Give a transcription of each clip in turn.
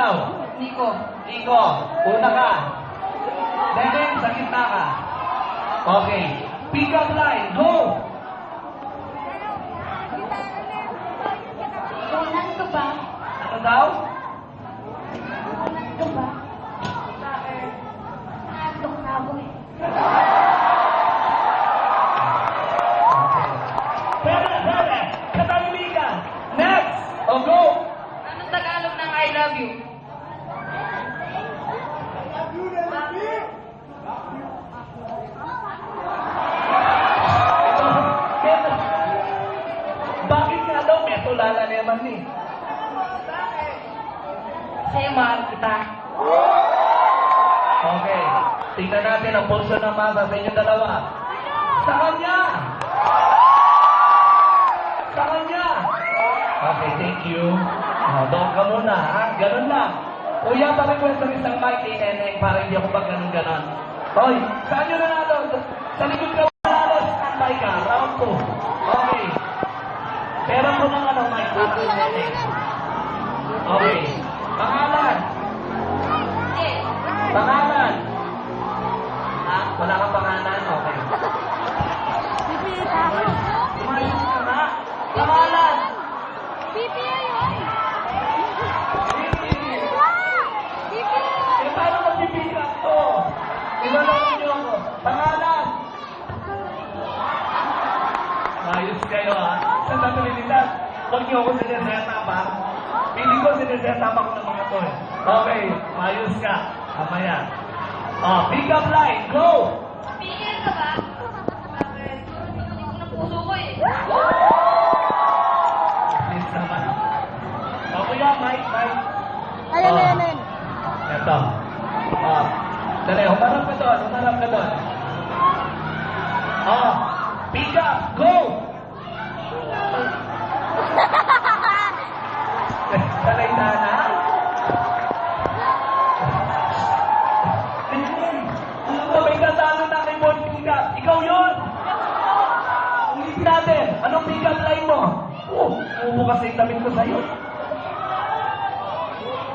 daw? Nico. Nico, una ka. Nenen, sa gitna ka. Okay. Pick up line, go! Unan ka ba? Ano daw? Unan ka ba? Nandok na ako eh. Pwede. Katahimikan. Next! O, go! Anong Tagalog ng I love you? Bakit nga daw may tulala naman ni? Sa'yo, mahal kita. Okay. Tingnan natin ang pulso ng masa sa inyong dalawa. Sa kanya! Sa kanya! Okay, thank you. Doon ka muna, ha? Ganun lang. Kuya, pa-request ng isang mic kay Neneng para hindi ako pag-ganon-ganon. Hoy, saan nyo nanalo? Sa likod ka nanalo, standby ka. Round 2. Okay. Pero po ng ano, mic para kay Neneng. Okay. Pangalan. Eh, Pangalan. Ah, wala kang pangalan? Okay. Umayos ka na. Pangalan. Eh, paano magpipick-up to? Ilalawin niyo ako. Pangalan. Ayos kayo, ha? Sa tatulinidad, huwag niyo ako sineseta pa. Hindi ko sineseta pa ko ng mga to, eh. Okay, ayos ka. Kamaya. Pick up line, go! pigil ka ba? Bakit? Hindi ko ng puso ko eh. Please naman. Kuya, Mike. Ayan. Ito. Dali, humarap ka doon. Pick up, go! Sanay na. Alam mo, may kasalo na kay Bon Pick up. Ikaw yun! Ulitin natin. Anong pick up line mo? Ubo kasi yung damit ko sa'yo.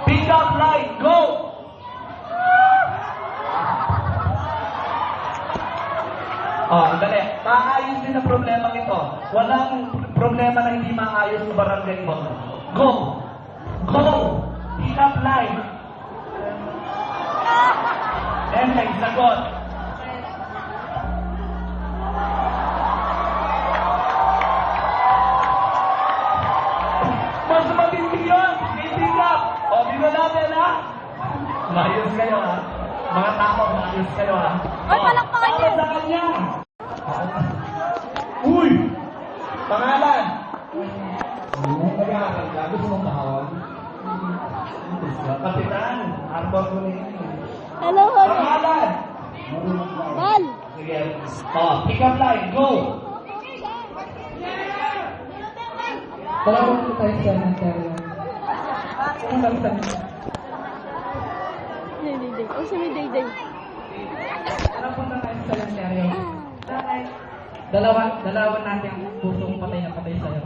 Pick up line, go! Dali. Maayos din ang problema ito. Walang problema na hindi maayos sa barangay mo. Go! Pick up line. Neneng, sagot. Mas matindi yun! May pick up! Bino natin, ha? Maayos kayo, ha? Mga tao, maayos kayo, ha? Ay, palakpakan Para niyo. sa kanya! Uy! Pangalan! Nag-aaral ka? Gusto mong mahawag? Kapitan! Arbor ko na yun. Hello, Jorge. Pangalan! Bal. Sige. Pick up line, go! Parang po tayo sa Ontario. Ano lang sa Day. Oh, si Day. Parang po tayo sa Ontario. Dalawa natin ang pusong patay na patay sa'yo.